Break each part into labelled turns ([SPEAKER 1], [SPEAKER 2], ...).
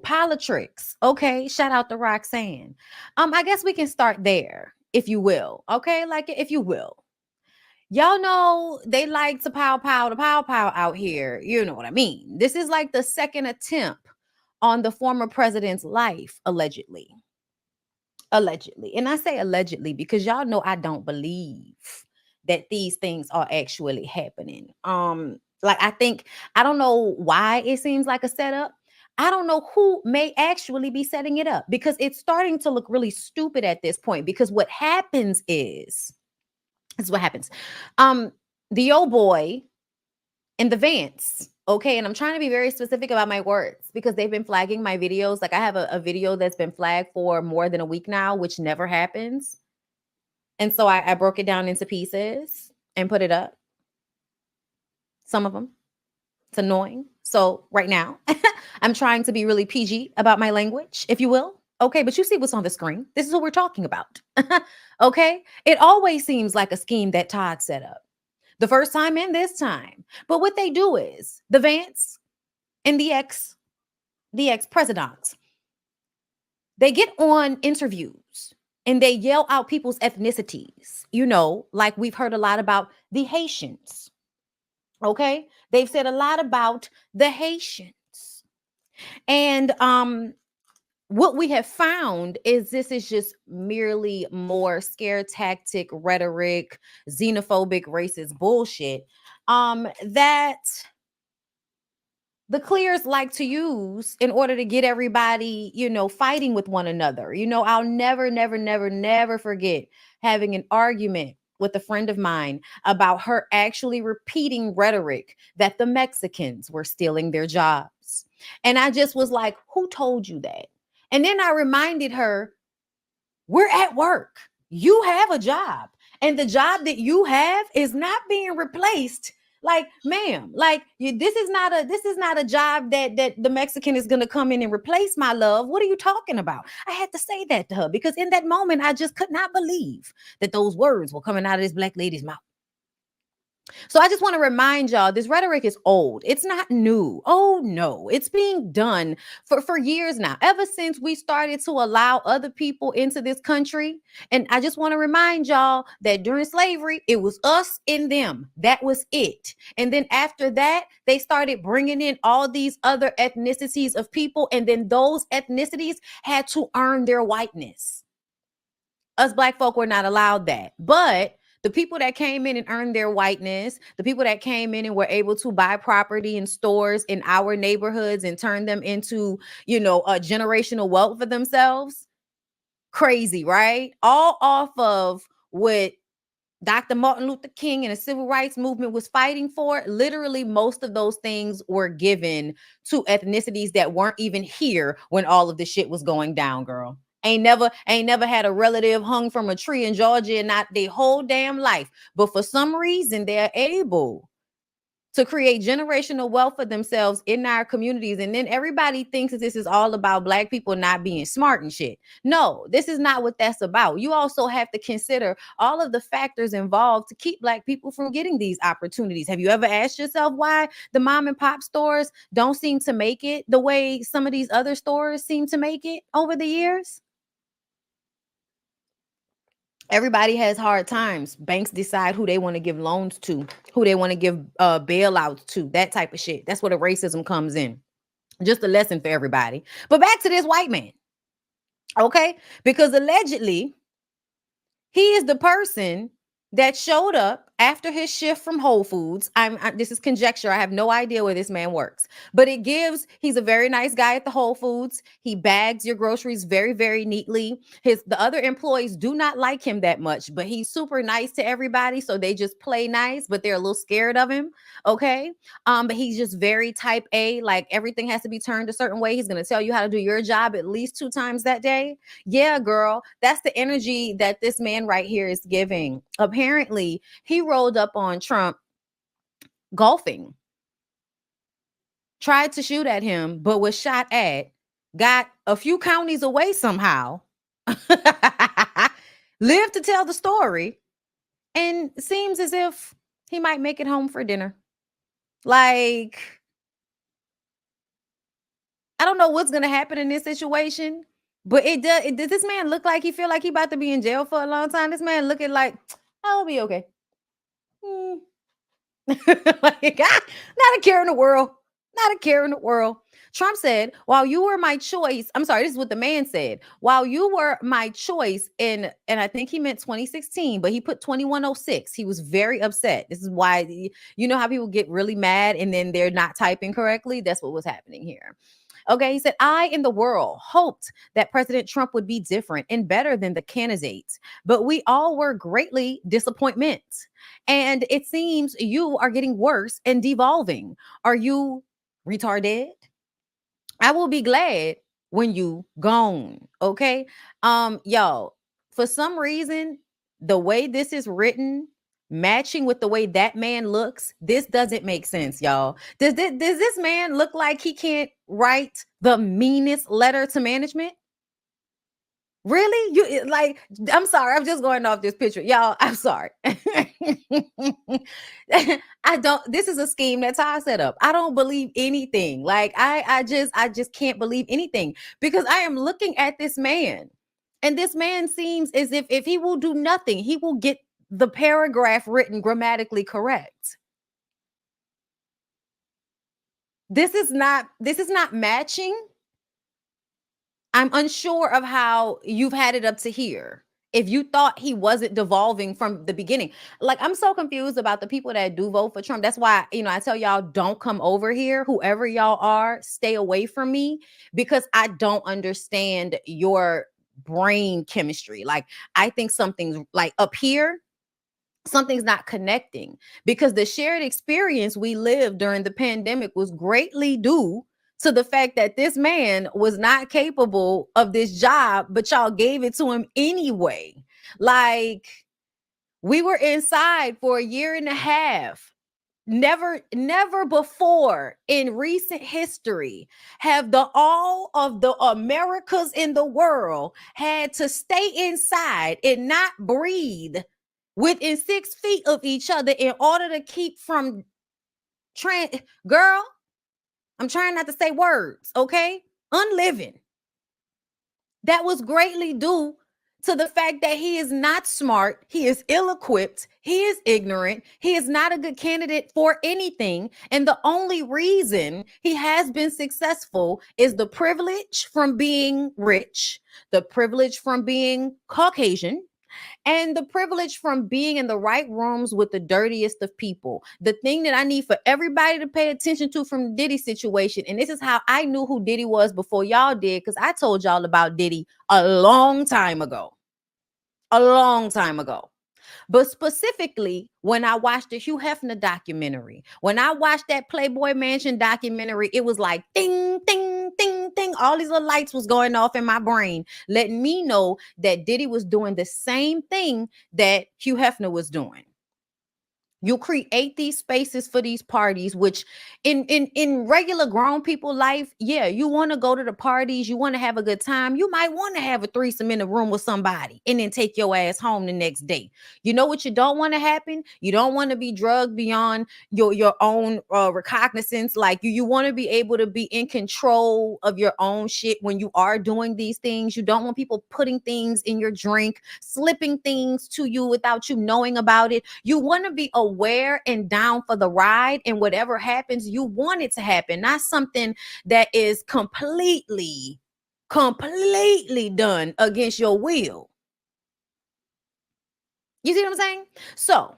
[SPEAKER 1] Politics. Okay, shout out to Roxanne. I guess we can start there, if you will. Okay, like if you will. Y'all know they like to pow out here. You know what I mean? This is like the second attempt on the former president's life, allegedly. Allegedly. And I say allegedly because y'all know I don't believe that these things are actually happening. Like I don't know why it seems like a setup. I don't know who may actually be setting it up because it's starting to look really stupid at this point. Because what happens is, this is what happens. Um, the old boy in the Vance. Okay. And I'm trying to be very specific about my words because they've been flagging my videos. Like I have a video that's been flagged for more than a week now, which never happens. And so I broke it down into pieces and put it up. Some of them. It's annoying. So right now, I'm trying to be really PG about my language, if you will. Okay, but you see what's on the screen. This is what we're talking about. Okay? It always seems like a scheme that Todd set up. The first time and this time. But what they do is the Vance and the ex-presidents, they get on interviews and they yell out people's ethnicities, like we've heard a lot about the Haitians. Okay? They've said a lot about the Haitians. And what we have found is this is just merely more scare tactic, rhetoric, xenophobic, racist bullshit that the clears like to use in order to get everybody, fighting with one another. I'll never forget having an argument with a friend of mine about her actually repeating rhetoric that the Mexicans were stealing their jobs. And I just was like, who told you that? And then I reminded her, we're at work. You have a job. And the job that you have is not being replaced. Like, ma'am, this is not a job that the Mexican is gonna come in and replace, my love. What are you talking about? I had to say that to her because in that moment I just could not believe that those words were coming out of this black lady's mouth. So I just want to remind y'all, this rhetoric is old. It's not new. Oh no, it's being done for years now, ever since we started to allow other people into this country. And I just want to remind y'all that during slavery, it was us and them. That was it. And then after that, they started bringing in all these other ethnicities of people. And then those ethnicities had to earn their whiteness. Us black folk were not allowed that. But the people that came in and earned their whiteness, the people that came in and were able to buy property in stores in our neighborhoods and turn them into, a generational wealth for themselves. Crazy, right? All off of what Dr. Martin Luther King and the civil rights movement was fighting for. Literally, most of those things were given to ethnicities that weren't even here when all of the shit was going down, girl. Ain't never had a relative hung from a tree in Georgia and not their whole damn life. But for some reason, they're able to create generational wealth for themselves in our communities. And then everybody thinks that this is all about black people not being smart and shit. No, this is not what that's about. You also have to consider all of the factors involved to keep black people from getting these opportunities. Have you ever asked yourself why the mom and pop stores don't seem to make it the way some of these other stores seem to make it over the years? Everybody has hard times. Banks decide who they want to give loans to, who they want to give bailouts to, that type of shit. That's where the racism comes in. Just a lesson for everybody. But back to this white man. Okay? Because allegedly, he is the person that showed up after his shift from Whole Foods. This is conjecture. I have no idea where this man works, but he's a very nice guy at the Whole Foods. He bags your groceries very, very neatly. The other employees do not like him that much, but he's super nice to everybody. So they just play nice, but they're a little scared of him. Okay. But he's just very type A, like everything has to be turned a certain way. He's going to tell you how to do your job at least 2 times that day. Yeah, girl, that's the energy that this man right here is giving. Apparently, he rolled up on Trump golfing, tried to shoot at him, but was shot at, got a few counties away somehow, lived to tell the story, and seems as if he might make it home for dinner. Like, I don't know what's gonna happen in this situation, but does this man look like he feel like he about to be in jail for a long time? This man looking like I'll be okay. Hmm. Like, not a care in the world. Not a care in the world. Trump said, while you were my choice, I'm sorry, this is what the man said. While you were my choice and I think he meant 2016, but he put 2106. He was very upset. This is why, you know how people get really mad and then they're not typing correctly? That's what was happening here. Okay, he said, I in the world hoped that President Trump would be different and better than the candidates, but we all were greatly disappointment. And it seems you are getting worse and devolving. Are you retarded? I will be glad when you gone. Okay. Y'all, for some reason, the way this is written, matching with the way that man looks, this doesn't make sense, y'all. Does this man look like he can't write the meanest letter to management? Really? Like, I'm sorry, I'm just going off this picture. Y'all, I'm sorry. I don't, this is a scheme that Ty set up. I don't believe anything. Like, I just can't believe anything because I am looking at this man. And this man seems as if he will do nothing, he will get the paragraph written grammatically correct. This is not matching. I'm unsure of how you've had it up to here. If you thought he wasn't devolving from the beginning, like I'm so confused about the people that do vote for Trump. That's why, I tell y'all don't come over here. Whoever y'all are, stay away from me because I don't understand your brain chemistry. Like, I think something's like up here, something's not connecting because the shared experience we lived during the pandemic was greatly due to the fact that this man was not capable of this job, but y'all gave it to him anyway. Like, we were inside for a year and a half. Never before in recent history have the all of the Americas in the world had to stay inside and not breathe within 6 feet of each other in order to keep from girl, I'm trying not to say words, okay? Unliving. That was greatly due to the fact that he is not smart, he is ill-equipped, he is ignorant, he is not a good candidate for anything, and the only reason he has been successful is the privilege from being rich, the privilege from being Caucasian, and the privilege from being in the right rooms with the dirtiest of people. The thing that I need for everybody to pay attention to from the Diddy situation, and this is how I knew who Diddy was before y'all did, because I told y'all about Diddy a long time ago. A long time ago. But specifically, when I watched the Hugh Hefner documentary, when I watched that Playboy Mansion documentary, it was like ding, ding, ding, ding. All these little lights was going off in my brain, letting me know that Diddy was doing the same thing that Hugh Hefner was doing. You create these spaces for these parties, which in regular grown people life, yeah, you want to go to the parties, you want to have a good time. You might want to have a threesome in a room with somebody and then take your ass home the next day. You know what you don't want to happen? You don't want to be drugged beyond your own recognizance. Like you want to be able to be in control of your own shit when you are doing these things. You don't want people putting things in your drink, slipping things to you without you knowing about it. You want to be aware and down for the ride, and whatever happens, you want it to happen, not something that is completely done against your will. You see what I'm saying? So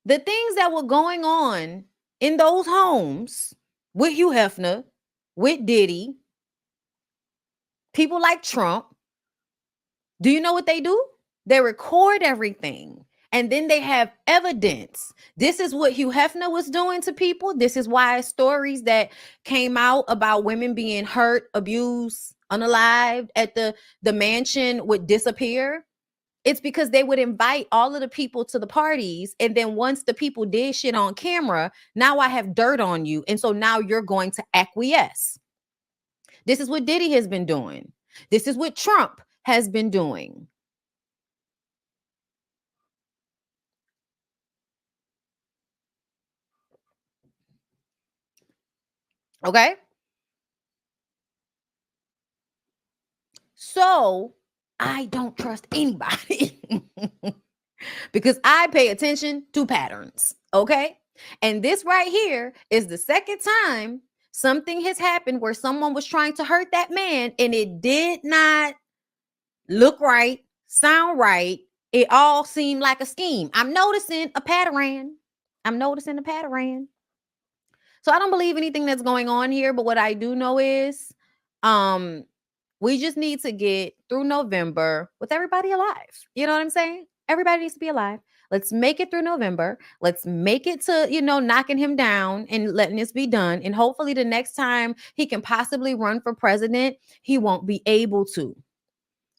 [SPEAKER 1] the things that were going on in those homes with Hugh Hefner, with Diddy, people like Trump, do you know what they do? They record everything. And then they have evidence. This is what Hugh Hefner was doing to people. This is why stories that came out about women being hurt, abused, unalived at the mansion would disappear. It's because they would invite all of the people to the parties. And then once the people did shit on camera, now I have dirt on you. And so now you're going to acquiesce. This is what Diddy has been doing. This is what Trump has been doing. Okay. So I don't trust anybody because I pay attention to patterns. Okay. And this right here is the second time something has happened where someone was trying to hurt that man and it did not look right, sound right. It all seemed like a scheme. I'm noticing a pattern. I'm noticing a pattern. So I don't believe anything that's going on here, but what I do know is um we just need to get through November with everybody alive. You know what I'm saying? Everybody needs to be alive. Let's make it through November. Let's make it to, knocking him down and letting this be done. And hopefully the next time he can possibly run for president, he won't be able to.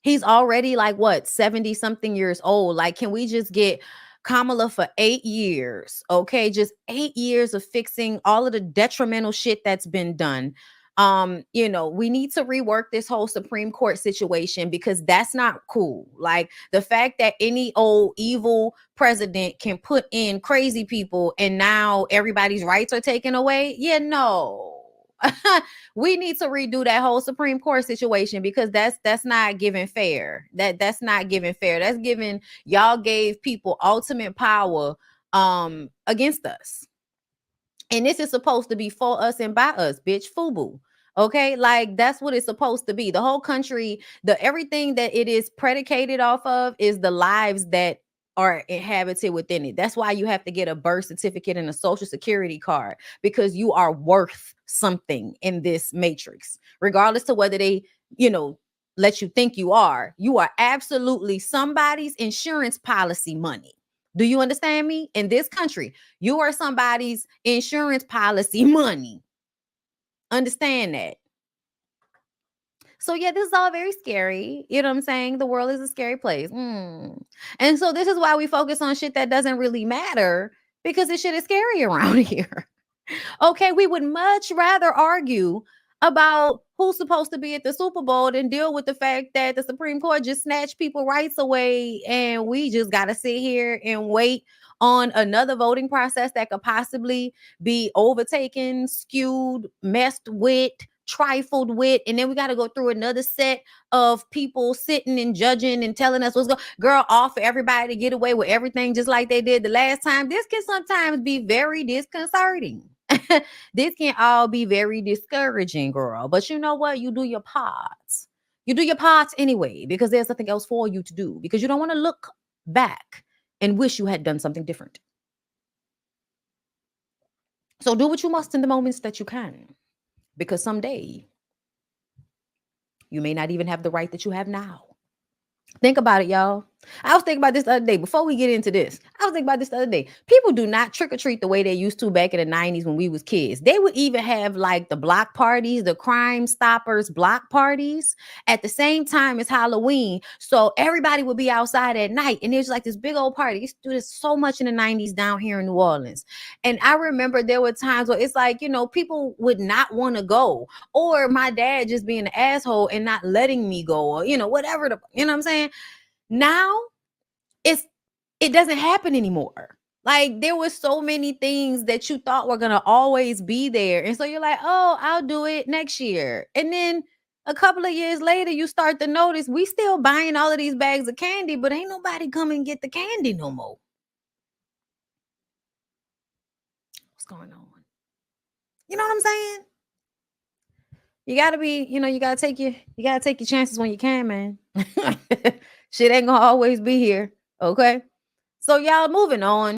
[SPEAKER 1] He's already like what, 70 something years old. Like, can we just get Kamala for 8 years? Okay, just 8 years of fixing all of the detrimental shit that's been done. We need to rework this whole Supreme Court situation because that's not cool. Like the fact that any old evil president can put in crazy people and now everybody's rights are taken away. Yeah, no. We need to redo that whole Supreme Court situation because that's not giving fair. That's not giving fair. That's giving, y'all gave people ultimate power against us. And this is supposed to be for us and by us, bitch. FUBU. Okay, like that's what it's supposed to be. The whole country, everything that it is predicated off of is the lives that are inhabited within it. That's why you have to get a birth certificate and a social security card because you are worth something in this matrix, regardless to whether they, let you think you are. You are absolutely somebody's insurance policy money. Do you understand me? In this country, you are somebody's insurance policy money. Understand that. So yeah, this is all very scary. You know what I'm saying? The world is a scary place. And so this is why we focus on shit that doesn't really matter because this shit is scary around here. Okay, we would much rather argue about who's supposed to be at the Super Bowl than deal with the fact that the Supreme Court just snatched people rights away and we just got to sit here and wait on another voting process that could possibly be overtaken, skewed, messed with, trifled with, and then we got to go through another set of people sitting and judging and telling us what's going. Girl, all for everybody to get away with everything just like they did the last time. This can sometimes be very disconcerting. This can all be very discouraging, girl. But you know what? You do your parts. You do your parts anyway because there's nothing else for you to do because you don't want to look back and wish you had done something different. So do what you must in the moments that you can. Because someday you may not even have the right that you have now. Think about it, y'all. I was thinking about this the other day. Before we get into this, I was thinking about this the other day. People do not trick or treat the way they used to back in the 90s when we was kids. They would even have like the block parties, the Crime Stoppers block parties at the same time as Halloween. So everybody would be outside at night. And there's like this big old party. They used to do this so much in the 90s down here in New Orleans. And I remember there were times where it's like, people would not want to go. Or my dad just being an asshole and not letting me go. Or, whatever. You know what I'm saying? Now it doesn't happen anymore. Like there were so many things that you thought were going to always be there. And so you're like, oh, I'll do it next year. And then a couple of years later, you start to notice we still buying all of these bags of candy, but ain't nobody come and get the candy no more. What's going on? You know what I'm saying? You gotta be, you gotta take your chances when you can, man. Shit ain't gonna always be here. Okay. So y'all moving on.